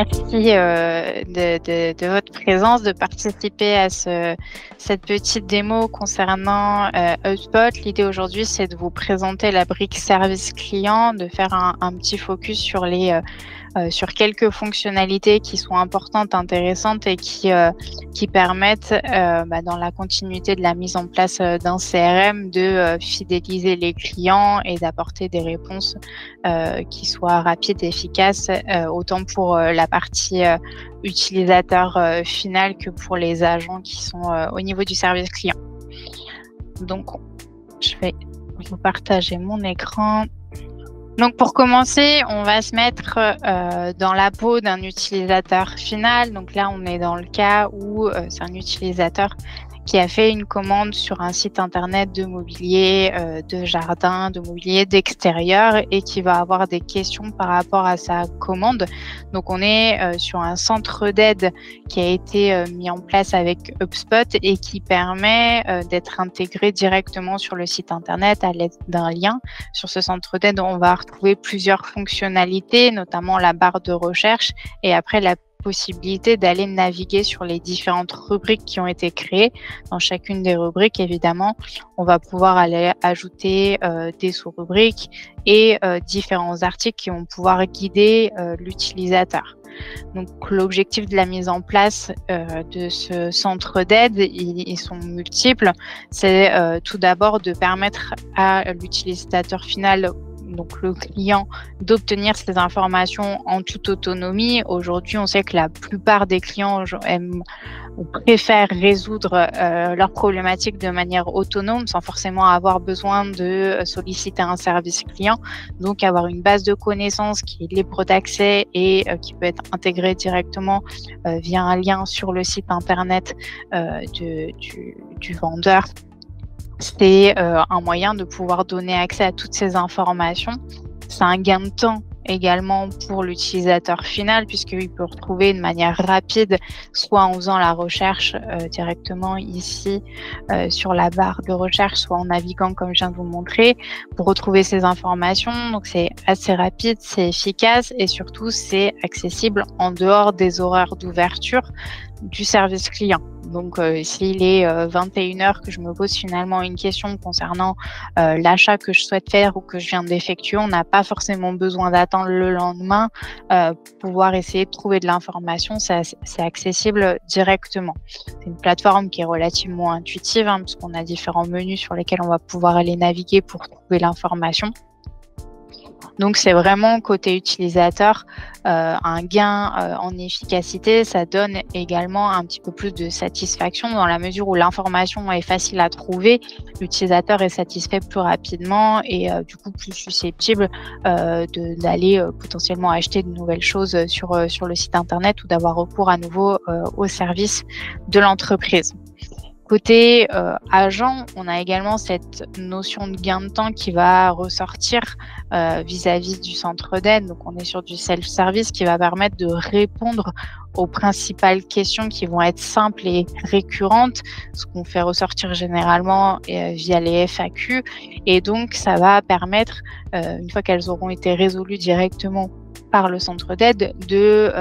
Merci de votre présence, de participer à cette petite démo concernant HubSpot. L'idée aujourd'hui, c'est de vous présenter la brique service client, de faire un petit focus sur quelques fonctionnalités qui sont importantes, intéressantes et qui permettent, dans la continuité de la mise en place d'un CRM, de fidéliser les clients et d'apporter des réponses qui soient rapides et efficaces, autant pour la partie utilisateur final que pour les agents qui sont au niveau du service client. Donc, je vais vous partager mon écran. Donc, pour commencer, on va se mettre dans la peau d'un utilisateur final. Donc là, on est dans le cas où c'est un utilisateur qui a fait une commande sur un site internet de mobilier de jardin, de mobilier d'extérieur et qui va avoir des questions par rapport à sa commande. Donc, on est sur un centre d'aide qui a été mis en place avec HubSpot et qui permet d'être intégré directement sur le site internet à l'aide d'un lien. Sur ce centre d'aide, on va retrouver plusieurs fonctionnalités, notamment la barre de recherche et après la possibilité d'aller naviguer sur les différentes rubriques qui ont été créées. Dans chacune des rubriques, évidemment, on va pouvoir aller ajouter des sous-rubriques et différents articles qui vont pouvoir guider l'utilisateur. Donc, l'objectif de la mise en place de ce centre d'aide, ils sont multiples. C'est tout d'abord de permettre à l'utilisateur final, donc le client, d'obtenir ces informations en toute autonomie. Aujourd'hui, on sait que la plupart des clients aiment ou préfèrent résoudre leurs problématiques de manière autonome sans forcément avoir besoin de solliciter un service client. Donc, avoir une base de connaissances qui est libre d'accès et qui peut être intégrée directement via un lien sur le site internet du vendeur. C'est un moyen de pouvoir donner accès à toutes ces informations. C'est un gain de temps également pour l'utilisateur final puisqu'il peut retrouver de manière rapide, soit en faisant la recherche directement ici sur la barre de recherche, soit en naviguant comme je viens de vous montrer pour retrouver ces informations. Donc c'est assez rapide, c'est efficace et surtout c'est accessible en dehors des horaires d'ouverture du service client. Donc, s'il est 21h que je me pose finalement une question concernant l'achat que je souhaite faire ou que je viens d'effectuer, on n'a pas forcément besoin d'attendre le lendemain pour pouvoir essayer de trouver de l'information. C'est accessible directement. C'est une plateforme qui est relativement intuitive parce qu'on a différents menus sur lesquels on va pouvoir aller naviguer pour trouver l'information. Donc, c'est vraiment côté utilisateur un gain en efficacité. Ça donne également un petit peu plus de satisfaction dans la mesure où l'information est facile à trouver. L'utilisateur est satisfait plus rapidement et du coup plus susceptible d'aller potentiellement acheter de nouvelles choses sur le site internet ou d'avoir recours à nouveau au service de l'entreprise. Côté agent, on a également cette notion de gain de temps qui va ressortir vis-à-vis du centre d'aide. Donc, on est sur du self-service qui va permettre de répondre aux principales questions qui vont être simples et récurrentes, ce qu'on fait ressortir généralement via les FAQ. Et donc, ça va permettre, une fois qu'elles auront été résolues directement par le centre d'aide, de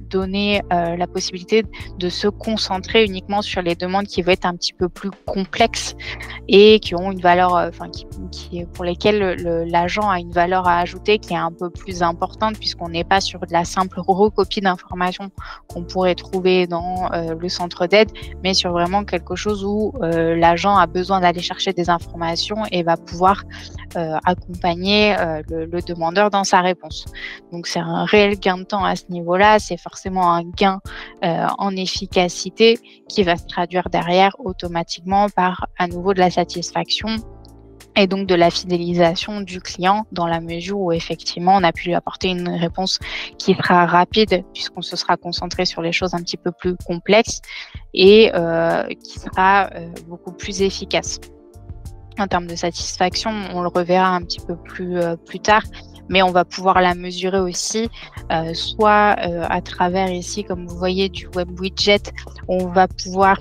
donner la possibilité de se concentrer uniquement sur les demandes qui vont être un petit peu plus complexes et qui ont une valeur, pour lesquelles l'agent a une valeur à ajouter qui est un peu plus importante puisqu'on n'est pas sur de la simple recopie d'informations qu'on pourrait trouver dans le centre d'aide, mais sur vraiment quelque chose où l'agent a besoin d'aller chercher des informations et va pouvoir accompagner le demandeur dans sa réponse. Donc, c'est un réel gain de temps à ce niveau-là. C'est forcément un gain en efficacité qui va se traduire derrière automatiquement par à nouveau de la satisfaction et donc de la fidélisation du client dans la mesure où effectivement on a pu lui apporter une réponse qui sera rapide puisqu'on se sera concentré sur les choses un petit peu plus complexes et qui sera beaucoup plus efficace. En termes de satisfaction, on le reverra un petit peu plus tard, mais on va pouvoir la mesurer aussi, soit à travers ici, comme vous voyez, du web widget, on va pouvoir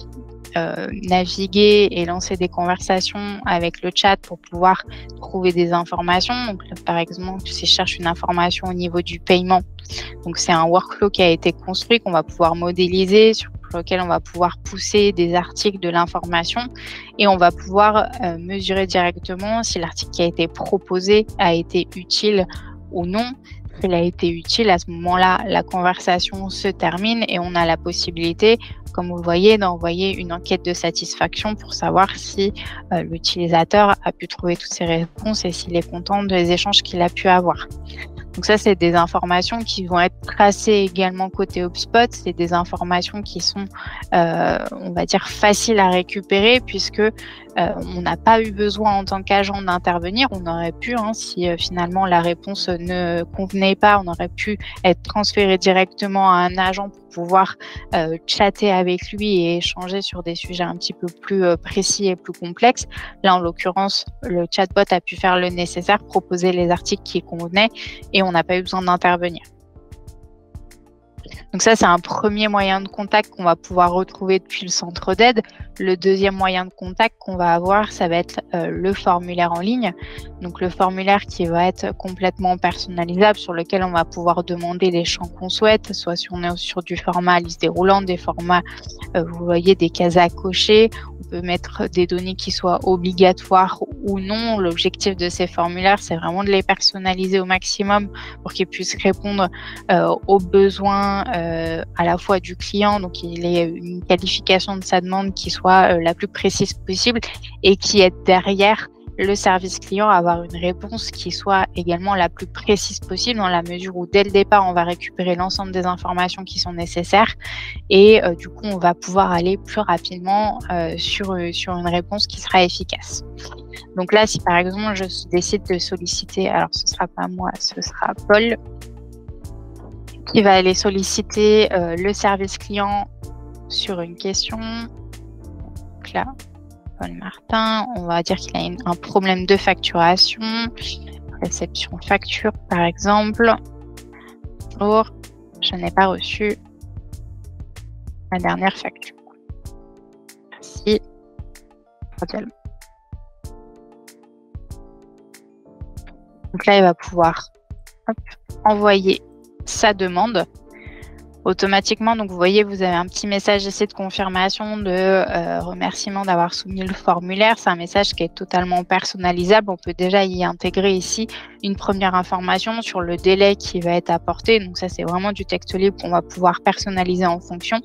naviguer et lancer des conversations avec le chat pour pouvoir trouver des informations. Donc, là, par exemple, si je cherche une information au niveau du paiement, donc c'est un workflow qui a été construit qu'on va pouvoir modéliser, sur lequel on va pouvoir pousser des articles, de l'information, et on va pouvoir mesurer directement si l'article qui a été proposé a été utile ou non. S'il a été utile, à ce moment-là, la conversation se termine et on a la possibilité, comme vous le voyez, d'envoyer une enquête de satisfaction pour savoir si l'utilisateur a pu trouver toutes ses réponses et s'il est content des échanges qu'il a pu avoir. Donc ça, c'est des informations qui vont être tracées également côté HubSpot. C'est des informations qui sont, on va dire, faciles à récupérer puisque on n'a pas eu besoin en tant qu'agent d'intervenir. On aurait pu, si finalement la réponse ne convenait pas, on aurait pu être transféré directement à un agent pour pouvoir chatter avec lui et échanger sur des sujets un petit peu plus précis et plus complexes. Là, en l'occurrence, le chatbot a pu faire le nécessaire, proposer les articles qui convenaient et on n'a pas eu besoin d'intervenir. Donc ça, c'est un premier moyen de contact qu'on va pouvoir retrouver depuis le centre d'aide. Le deuxième moyen de contact qu'on va avoir, ça va être le formulaire en ligne. Donc le formulaire qui va être complètement personnalisable, sur lequel on va pouvoir demander les champs qu'on souhaite, soit si on est sur du format liste déroulante, des formats, vous voyez, des cases à cocher. On peut mettre des données qui soient obligatoires ou non. L'objectif de ces formulaires, c'est vraiment de les personnaliser au maximum pour qu'ils puissent répondre aux besoins à la fois du client, donc il y ait une qualification de sa demande qui soit la plus précise possible et qui aide derrière le service client à avoir une réponse qui soit également la plus précise possible, dans la mesure où dès le départ, on va récupérer l'ensemble des informations qui sont nécessaires et du coup, on va pouvoir aller plus rapidement sur une réponse qui sera efficace. Donc là, si par exemple, je décide de solliciter, alors ce ne sera pas moi, ce sera Paul, qui va aller solliciter le service client sur une question. Donc là, Paul Martin, on va dire qu'il a un problème de facturation, réception facture par exemple. Bonjour, je n'ai pas reçu la dernière facture. Merci. Cordialement. Donc là, il va pouvoir envoyer sa demande automatiquement. Donc vous voyez, vous avez un petit message ici de confirmation de remerciement d'avoir soumis le formulaire. C'est un message qui est totalement personnalisable. On peut déjà y intégrer ici une première information sur le délai qui va être apporté. Donc ça, c'est vraiment du texte libre qu'on va pouvoir personnaliser en fonction.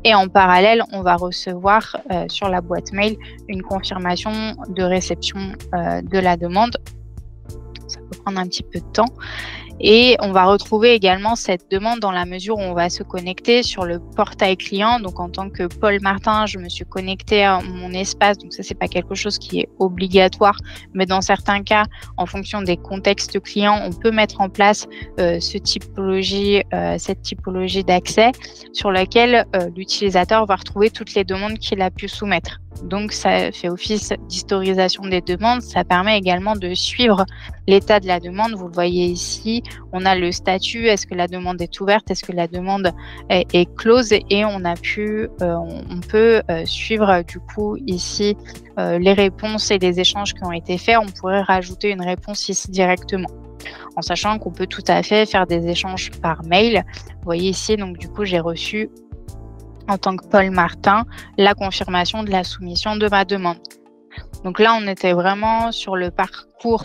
Et en parallèle, on va recevoir sur la boîte mail une confirmation de réception de la demande. Ça peut prendre un petit peu de temps. Et on va retrouver également cette demande dans la mesure où on va se connecter sur le portail client. Donc, en tant que Paul Martin, je me suis connectée à mon espace. Donc, ça, c'est pas quelque chose qui est obligatoire. Mais dans certains cas, en fonction des contextes clients, on peut mettre en place cette typologie d'accès sur laquelle l'utilisateur va retrouver toutes les demandes qu'il a pu soumettre. Donc, ça fait office d'historisation des demandes. Ça permet également de suivre l'état de la demande. Vous le voyez ici, on a le statut. Est-ce que la demande est ouverte? Est-ce que la demande est close? Et on peut suivre du coup ici les réponses et les échanges qui ont été faits. On pourrait rajouter une réponse ici directement, en sachant qu'on peut tout à fait faire des échanges par mail. Vous voyez ici, donc du coup, j'ai reçu en tant que Paul Martin, la confirmation de la soumission de ma demande. Donc là, on était vraiment sur le parcours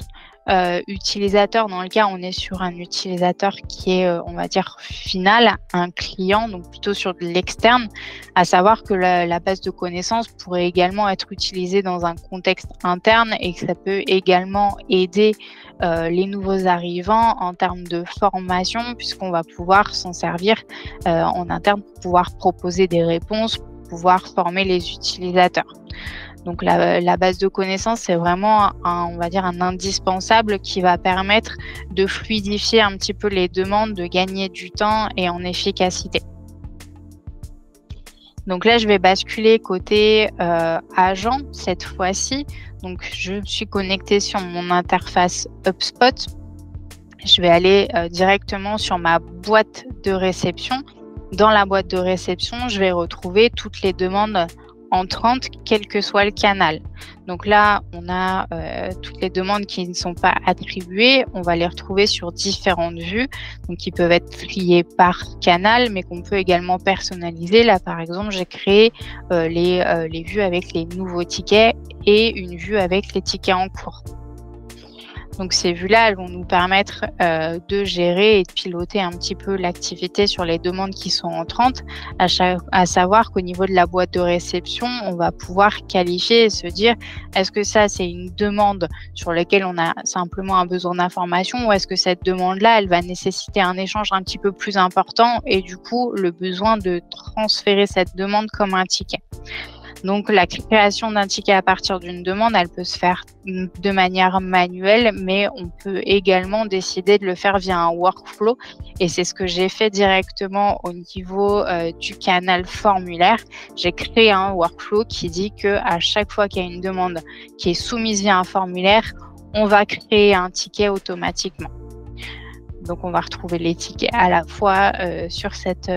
utilisateur. Dans le cas, on est sur un utilisateur qui est, on va dire, final, un client, donc plutôt sur de l'externe, à savoir que la base de connaissances pourrait également être utilisée dans un contexte interne et que ça peut également aider les nouveaux arrivants en termes de formation, puisqu'on va pouvoir s'en servir en interne pour pouvoir proposer des réponses, pour pouvoir former les utilisateurs. Donc la base de connaissances, c'est vraiment on va dire un indispensable qui va permettre de fluidifier un petit peu les demandes, de gagner du temps et en efficacité. Donc là, je vais basculer côté agent cette fois-ci. Donc je me suis connectée sur mon interface HubSpot. Je vais aller directement sur ma boîte de réception. Dans la boîte de réception, je vais retrouver toutes les demandes entrantes, quel que soit le canal. Donc là, on a toutes les demandes qui ne sont pas attribuées. On va les retrouver sur différentes vues, donc qui peuvent être triées par canal, mais qu'on peut également personnaliser. Là, par exemple, j'ai créé les vues avec les nouveaux tickets et une vue avec les tickets en cours. Donc ces vues-là, elles vont nous permettre de gérer et de piloter un petit peu l'activité sur les demandes qui sont entrantes, à savoir qu'au niveau de la boîte de réception, on va pouvoir qualifier et se dire est-ce que ça c'est une demande sur laquelle on a simplement un besoin d'information ou est-ce que cette demande-là, elle va nécessiter un échange un petit peu plus important et du coup le besoin de transférer cette demande comme un ticket. Donc, la création d'un ticket à partir d'une demande, elle peut se faire de manière manuelle, mais on peut également décider de le faire via un workflow. Et c'est ce que j'ai fait directement au niveau du canal formulaire. J'ai créé un workflow qui dit qu'à chaque fois qu'il y a une demande qui est soumise via un formulaire, on va créer un ticket automatiquement. Donc, on va retrouver les tickets à la fois sur cette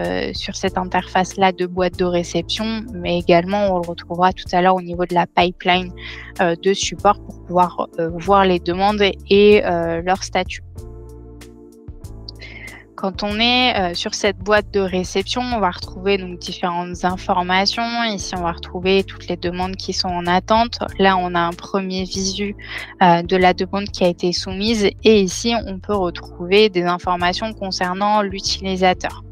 interface-là de boîte de réception, mais également, on le retrouvera tout à l'heure au niveau de la pipeline de support pour pouvoir voir les demandes et leur statut. Quand on est sur cette boîte de réception, on va retrouver donc différentes informations. Ici, on va retrouver toutes les demandes qui sont en attente. Là, on a un premier visu de la demande qui a été soumise. Et ici, on peut retrouver des informations concernant l'utilisateur.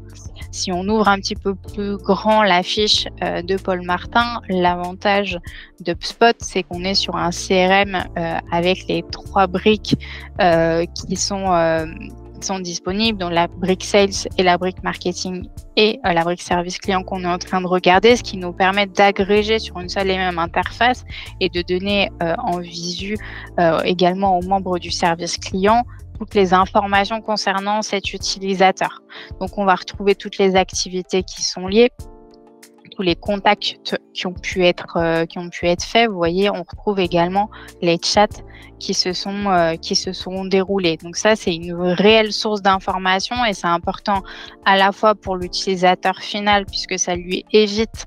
Si on ouvre un petit peu plus grand la fiche de Paul Martin, l'avantage d'HubSpot, c'est qu'on est sur un CRM avec les 3 briques qui sont disponibles, donc la brique sales et la brique marketing et la brique service client qu'on est en train de regarder, ce qui nous permet d'agréger sur une seule et même interface et de donner en visu également aux membres du service client toutes les informations concernant cet utilisateur. Donc, on va retrouver toutes les activités qui sont liées, tous les contacts qui ont pu être faits. Vous voyez, on retrouve également les chats qui se sont déroulés. Donc ça, c'est une réelle source d'information et c'est important à la fois pour l'utilisateur final puisque ça lui évite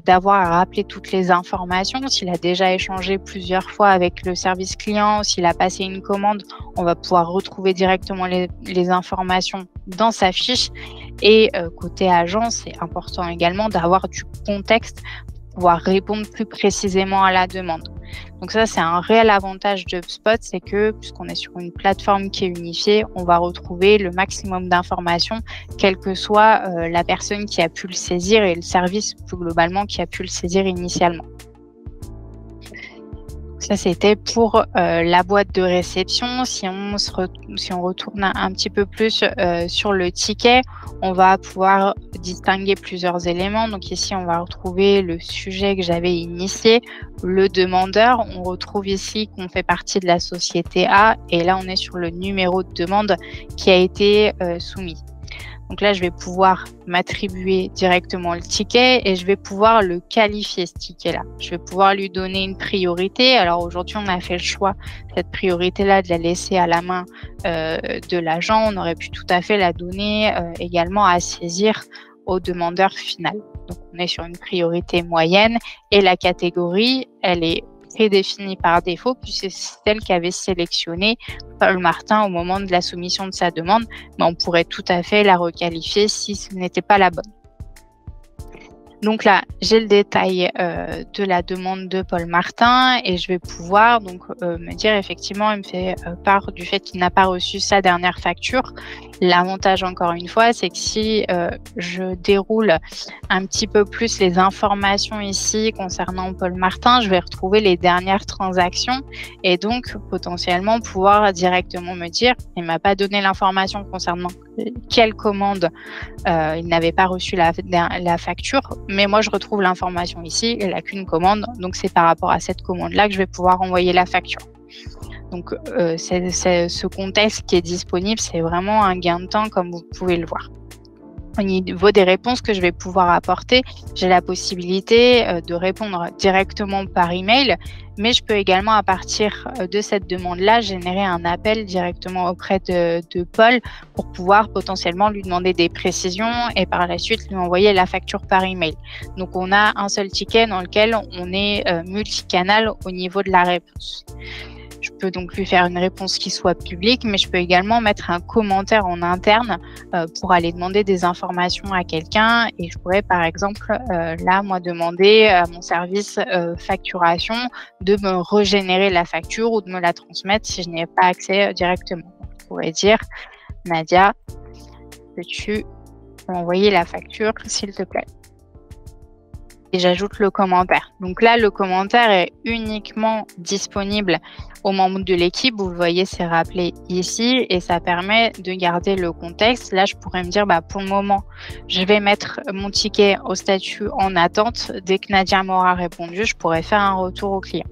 d'avoir à rappeler toutes les informations. S'il a déjà échangé plusieurs fois avec le service client, s'il a passé une commande, on va pouvoir retrouver directement les informations dans sa fiche. Et côté agent, c'est important également d'avoir du contexte pour pouvoir répondre plus précisément à la demande. Donc ça, c'est un réel avantage de HubSpot, c'est que puisqu'on est sur une plateforme qui est unifiée, on va retrouver le maximum d'informations, quelle que soit la personne qui a pu le saisir et le service plus globalement qui a pu le saisir initialement. Ça, c'était pour la boîte de réception. Si on retourne un petit peu plus sur le ticket, on va pouvoir distinguer plusieurs éléments. Donc ici, on va retrouver le sujet que j'avais initié, le demandeur. On retrouve ici qu'on fait partie de la société A et là, on est sur le numéro de demande qui a été soumis. Donc là, je vais pouvoir m'attribuer directement le ticket et je vais pouvoir le qualifier, ce ticket-là. Je vais pouvoir lui donner une priorité. Alors aujourd'hui, on a fait le choix, cette priorité-là, de la laisser à la main de l'agent. On aurait pu tout à fait la donner également à saisir au demandeur final. Donc on est sur une priorité moyenne et la catégorie, elle est prédéfinie par défaut puisque c'est celle qu'avait sélectionnée Paul Martin au moment de la soumission de sa demande, mais on pourrait tout à fait la requalifier si ce n'était pas la bonne. Donc là, j'ai le détail de la demande de Paul Martin et je vais pouvoir donc me dire effectivement, il me fait part du fait qu'il n'a pas reçu sa dernière facture. L'avantage, encore une fois, c'est que si je déroule un petit peu plus les informations ici concernant Paul Martin, je vais retrouver les dernières transactions et donc potentiellement pouvoir directement me dire, il ne m'a pas donné l'information concernant quelle commande il n'avait pas reçu la facture, mais moi je retrouve l'information ici, il n'a qu'une commande, donc c'est par rapport à cette commande-là que je vais pouvoir envoyer la facture. Donc, ce contexte qui est disponible, c'est vraiment un gain de temps, comme vous pouvez le voir. Au niveau des réponses que je vais pouvoir apporter, j'ai la possibilité de répondre directement par email, mais je peux également, à partir de cette demande-là, générer un appel directement auprès de Paul pour pouvoir potentiellement lui demander des précisions et par la suite lui envoyer la facture par email. Donc, on a un seul ticket dans lequel on est multicanal au niveau de la réponse. Je peux donc lui faire une réponse qui soit publique, mais je peux également mettre un commentaire en interne pour aller demander des informations à quelqu'un. Et je pourrais, par exemple, là, moi, demander à mon service facturation de me régénérer la facture ou de me la transmettre si je n'ai pas accès directement. Donc, je pourrais dire, Nadia, peux-tu m'envoyer la facture, s'il te plaît? Et j'ajoute le commentaire. Donc là, le commentaire est uniquement disponible aux membres de l'équipe. Vous le voyez, c'est rappelé ici et ça permet de garder le contexte. Là, je pourrais me dire, pour le moment, je vais mettre mon ticket au statut en attente. Dès que Nadia m'aura répondu, je pourrais faire un retour au client.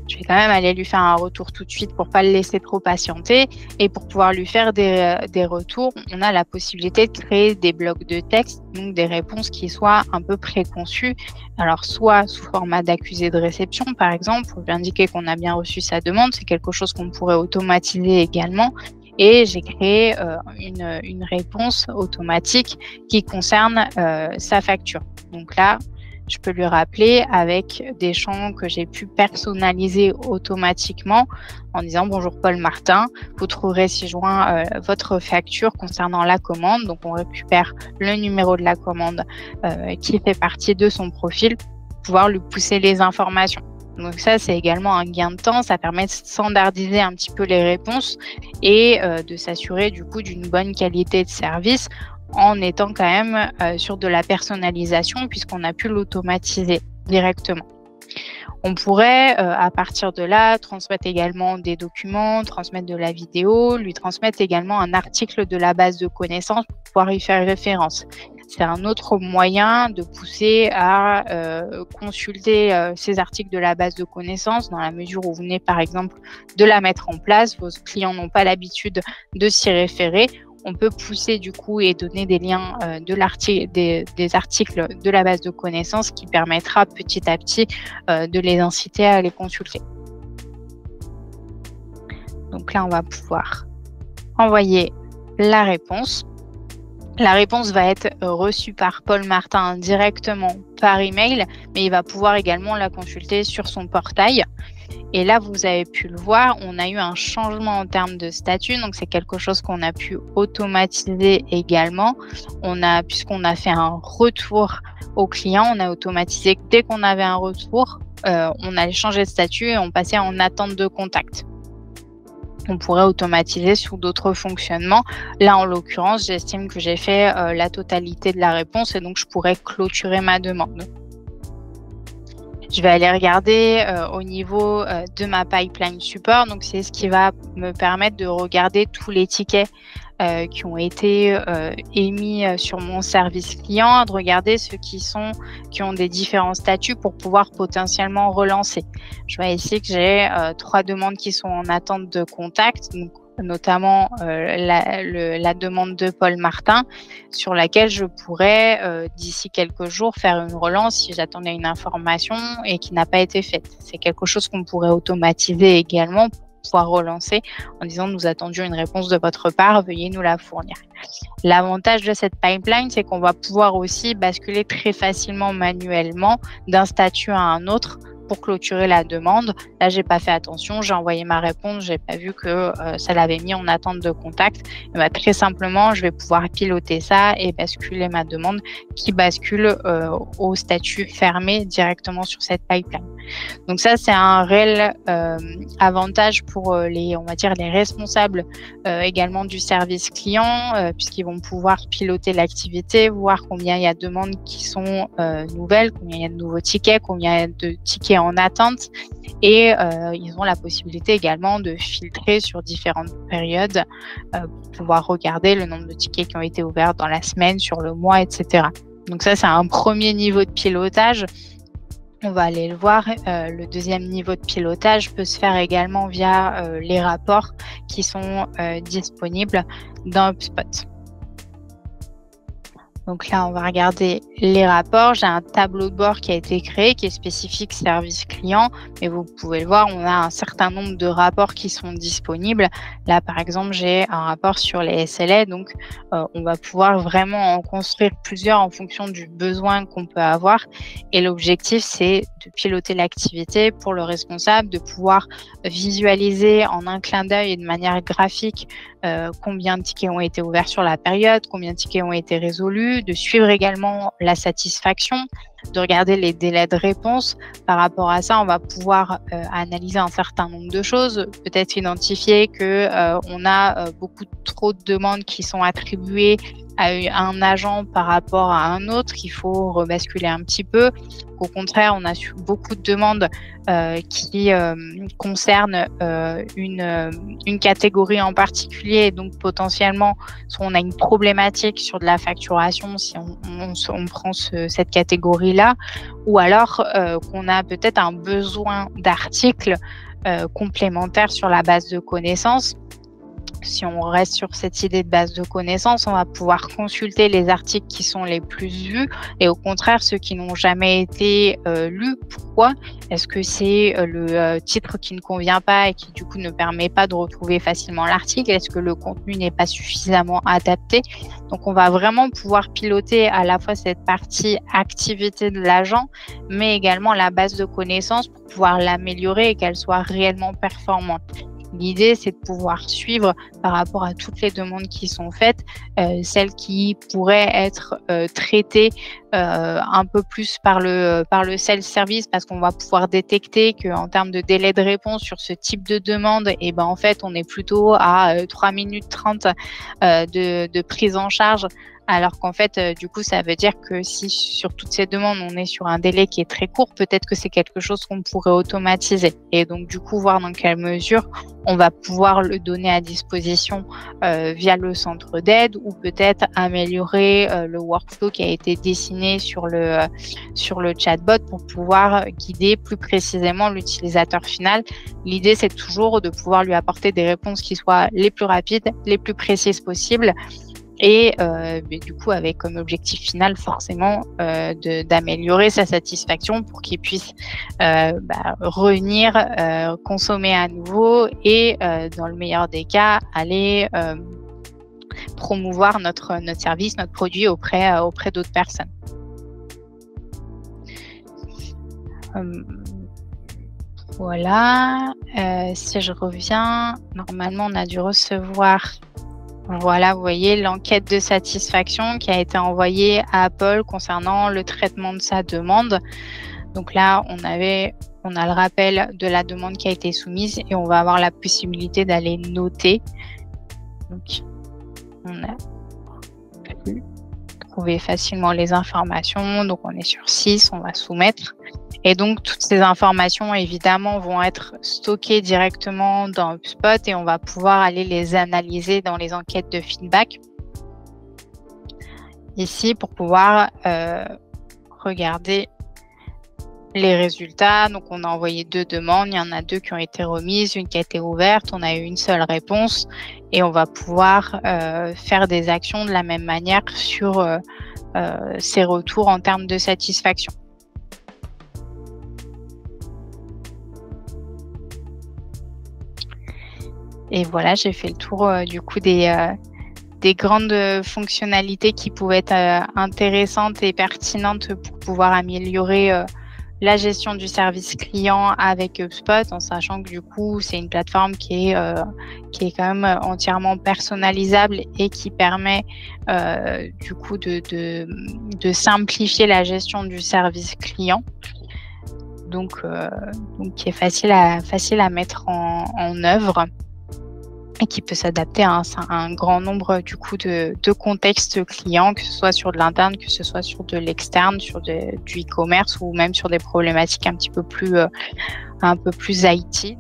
Je vais quand même aller lui faire un retour tout de suite pour ne pas le laisser trop patienter. Et pour pouvoir lui faire des retours, on a la possibilité de créer des blocs de texte, donc des réponses qui soient un peu préconçues. Alors, soit sous format d'accusé de réception, par exemple, pour lui indiquer qu'on a bien reçu sa demande. C'est quelque chose qu'on pourrait automatiser également. Et j'ai créé une réponse automatique qui concerne sa facture. Donc là, je peux lui rappeler avec des champs que j'ai pu personnaliser automatiquement en disant « Bonjour Paul Martin, vous trouverez ci-joint votre facture concernant la commande ». Donc, on récupère le numéro de la commande qui fait partie de son profil pour pouvoir lui pousser les informations. Donc ça, c'est également un gain de temps. Ça permet de standardiser un petit peu les réponses et de s'assurer du coup d'une bonne qualité de service en étant quand même sur de la personnalisation puisqu'on a pu l'automatiser directement. On pourrait, à partir de là, transmettre également des documents, transmettre de la vidéo, lui transmettre également un article de la base de connaissances pour pouvoir y faire référence. C'est un autre moyen de pousser à consulter ces articles de la base de connaissances dans la mesure où vous venez, par exemple, de la mettre en place. Vos clients n'ont pas l'habitude de s'y référer. On peut pousser du coup et donner des liens des articles de la base de connaissances qui permettra petit à petit de les inciter à les consulter. Donc là, on va pouvoir envoyer la réponse. La réponse va être reçue par Paul Martin directement par email, mais il va pouvoir également la consulter sur son portail. Et là, vous avez pu le voir, on a eu un changement en termes de statut. Donc, c'est quelque chose qu'on a pu automatiser également. Puisqu'on a fait un retour au client, on a automatisé que dès qu'on avait un retour, on allait changer de statut et on passait en attente de contact. On pourrait automatiser sur d'autres fonctionnements. Là, en l'occurrence, j'estime que j'ai fait la totalité de la réponse et donc je pourrais clôturer ma demande. Je vais aller regarder au niveau de ma pipeline support. Donc, c'est ce qui va me permettre de regarder tous les tickets qui ont été émis sur mon service client, de regarder ceux qui ont des différents statuts pour pouvoir potentiellement relancer. Je vois ici que j'ai 3 demandes qui sont en attente de contact. Donc, notamment la demande de Paul Martin sur laquelle je pourrais d'ici quelques jours faire une relance si j'attendais une information et qui n'a pas été faite. C'est quelque chose qu'on pourrait automatiser également pour pouvoir relancer en disant nous attendions une réponse de votre part, veuillez nous la fournir. L'avantage de cette pipeline, c'est qu'on va pouvoir aussi basculer très facilement manuellement d'un statut à un autre pour clôturer la demande. Là, j'ai pas fait attention, j'ai envoyé ma réponse, j'ai pas vu que ça l'avait mis en attente de contact. Et très simplement, je vais pouvoir piloter ça et basculer ma demande qui bascule au statut fermé directement sur cette pipeline. Donc ça, c'est un réel avantage pour les responsables également du service client, puisqu'ils vont pouvoir piloter l'activité, voir combien il y a de demandes qui sont nouvelles, combien il y a de nouveaux tickets, combien il y a de tickets en attente et ils ont la possibilité également de filtrer sur différentes périodes pour pouvoir regarder le nombre de tickets qui ont été ouverts dans la semaine, sur le mois, etc. Donc ça, c'est un premier niveau de pilotage. On va aller le voir. Le deuxième niveau de pilotage peut se faire également via les rapports qui sont disponibles dans HubSpot. Donc là, on va regarder les rapports. J'ai un tableau de bord qui a été créé, qui est spécifique service client. Mais vous pouvez le voir, on a un certain nombre de rapports qui sont disponibles. Là, par exemple, j'ai un rapport sur les SLA. Donc, on va pouvoir vraiment en construire plusieurs en fonction du besoin qu'on peut avoir. Et l'objectif, c'est de piloter l'activité pour le responsable, de pouvoir visualiser en un clin d'œil et de manière graphique combien de tickets ont été ouverts sur la période, combien de tickets ont été résolus, de suivre également la satisfaction, de regarder les délais de réponse. Par rapport à ça, on va pouvoir analyser un certain nombre de choses, peut-être identifier que on a beaucoup trop de demandes qui sont attribuées à un agent par rapport à un autre, qu'il faut rebasculer un petit peu. Au contraire, on a beaucoup de demandes qui concernent une catégorie en particulier, donc potentiellement, soit on a une problématique sur de la facturation si on prend cette catégorie-là, ou alors qu'on a peut-être un besoin d'articles complémentaires sur la base de connaissances. Si on reste sur cette idée de base de connaissances, on va pouvoir consulter les articles qui sont les plus vus et au contraire ceux qui n'ont jamais été lus. Pourquoi? Est-ce que c'est le titre qui ne convient pas et qui du coup ne permet pas de retrouver facilement l'article? Est-ce que le contenu n'est pas suffisamment adapté? Donc on va vraiment pouvoir piloter à la fois cette partie activité de l'agent, mais également la base de connaissances pour pouvoir l'améliorer et qu'elle soit réellement performante. L'idée, c'est de pouvoir suivre par rapport à toutes les demandes qui sont faites, celles qui pourraient être traitées un peu plus par le self-service, parce qu'on va pouvoir détecter qu'en termes de délai de réponse sur ce type de demande, et ben en fait, on est plutôt à 3 minutes 30 de prise en charge. Alors qu'en fait, du coup, ça veut dire que si sur toutes ces demandes, on est sur un délai qui est très court, peut-être que c'est quelque chose qu'on pourrait automatiser. Et donc, du coup, voir dans quelle mesure on va pouvoir le donner à disposition via le centre d'aide ou peut-être améliorer le workflow qui a été dessiné sur le chatbot pour pouvoir guider plus précisément l'utilisateur final. L'idée, c'est toujours de pouvoir lui apporter des réponses qui soient les plus rapides, les plus précises possibles. Et du coup, avec comme objectif final, forcément, d'améliorer sa satisfaction pour qu'il puisse revenir, consommer à nouveau et, dans le meilleur des cas, aller promouvoir notre service, notre produit auprès d'autres personnes. Voilà. Si je reviens, normalement, on a dû recevoir... Voilà, vous voyez l'enquête de satisfaction qui a été envoyée à Apple concernant le traitement de sa demande. Donc là, on a le rappel de la demande qui a été soumise et on va avoir la possibilité d'aller noter. Donc, on a pu trouver facilement les informations. Donc, on est sur 6, on va soumettre. Et donc, toutes ces informations, évidemment, vont être stockées directement dans HubSpot et on va pouvoir aller les analyser dans les enquêtes de feedback. Ici, pour pouvoir regarder les résultats. Donc, on a envoyé 2 demandes. Il y en a 2 qui ont été remises, une qui a été ouverte. On a eu une seule réponse et on va pouvoir faire des actions de la même manière sur ces retours en termes de satisfaction. Et voilà, j'ai fait le tour du coup des grandes fonctionnalités qui pouvaient être intéressantes et pertinentes pour pouvoir améliorer la gestion du service client avec HubSpot, en sachant que du coup, c'est une plateforme qui est quand même entièrement personnalisable et qui permet du coup de simplifier la gestion du service client. Donc qui est facile à mettre en œuvre et qui peut s'adapter à un grand nombre du coup de contextes clients, que ce soit sur de l'interne, que ce soit sur de l'externe, sur du e-commerce ou même sur des problématiques un peu plus IT.